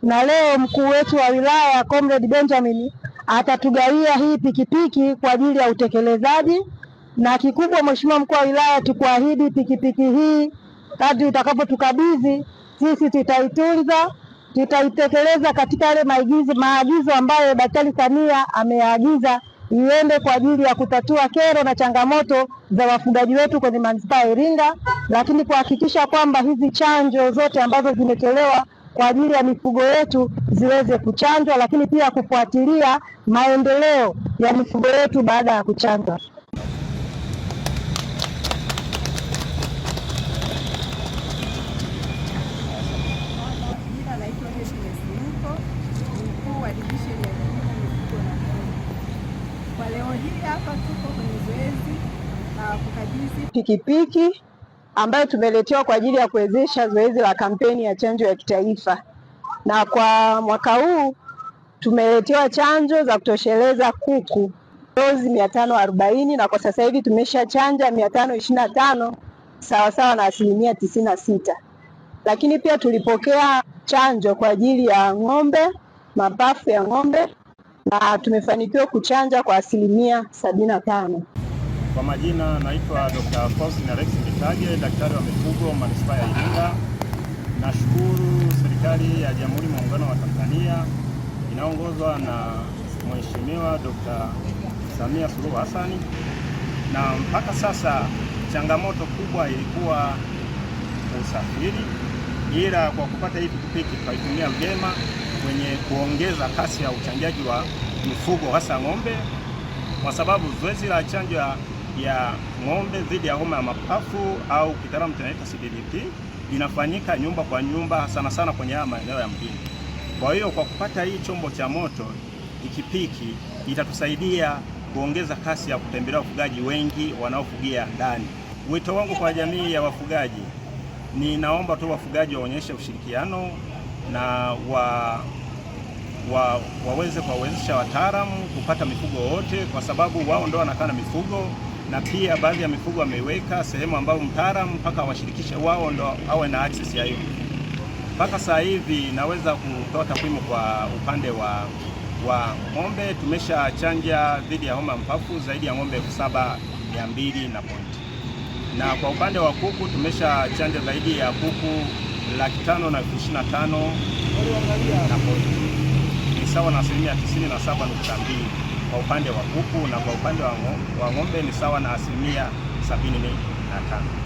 na leo mkuu wetu wa wilaya Comrade Benjamin atatugawia hii pikipiki kwa ajili ya utekelezaji, na kikubwa Mheshimiwa mkuu wa wilaya, tukuahidi pikipiki hii kadri utakapotukabidhi sisi tutaitunza, tutaitekeleza katika yale maagizo ambayo Daktari Samia ameyaagiza iende kwa ajili ya kutatua kero na changamoto za wafugaji wetu kwenye manispaa ya Iringa, lakini kuhakikisha kwamba hizi chanjo zote ambazo zimetolewa kwa ajili ya mifugo yetu ziweze kuchanjwa, lakini pia kufuatilia maendeleo ya mifugo yetu baada ya kuchanjwa. Kwa leo hii hapa tuko kwenye zoezi la kukabidhi pikipiki ambayo tumeletewa kwa ajili ya kuwezesha zoezi la kampeni ya chanjo ya kitaifa, na kwa mwaka huu tumeletewa chanjo za kutosheleza kuku dozi 540, na kwa sasa hivi tumeshachanja 525 sawasawa na 96%. Lakini pia tulipokea chanjo kwa ajili ya ng'ombe, mapafu ya ng'ombe, na tumefanikiwa kuchanja kwa 75%. Kwa majina naitwa Dr. Faustin Alex Mbitage, daktari wa mifugo manispaa ya Iringa. Nashukuru serikali ya Jamhuri ya Muungano wa Tanzania inaongozwa na Mheshimiwa Dr. Samia Suluhu Hassan, na mpaka sasa changamoto kubwa ilikuwa usafiri, ila kwa kupata hii pikipiki tukaitumia vyema kwenye kuongeza kasi ya uchanjaji wa mifugo hasa ng'ombe, kwa sababu zoezi la chanjo ya ng'ombe dhidi ya homa ya mapafu au kitaalamu tunaita CDDP linafanyika nyumba kwa nyumba, sana sana kwenye haya maeneo ya mjini. Kwa hiyo kwa kupata hii chombo cha moto pikipiki itatusaidia kuongeza kasi ya kutembelea wafugaji wengi wanaofugia ndani. Wito wangu kwa jamii ya wafugaji, ninaomba tu wafugaji waonyeshe ushirikiano na waweze kuwawezesha wataalamu kupata mifugo wote, kwa sababu wao ndio wanakaa na mifugo, na pia baadhi ya mifugo wameiweka sehemu ambayo mtaalamu mpaka washirikishe wao ndio awe na access ya hiyo. Mpaka sasa hivi naweza kutoa takwimu kwa upande wa ng'ombe, tumeshachanja dhidi ya homa mapafu zaidi ya ng'ombe 7,200 na point. Na kwa upande wa kuku tumeshachanja zaidi ya kuku 525,000 na point, ni sawa na 97.2 kwa upande wa kuku, na kwa upande wa ng'ombe ni sawa na 75%.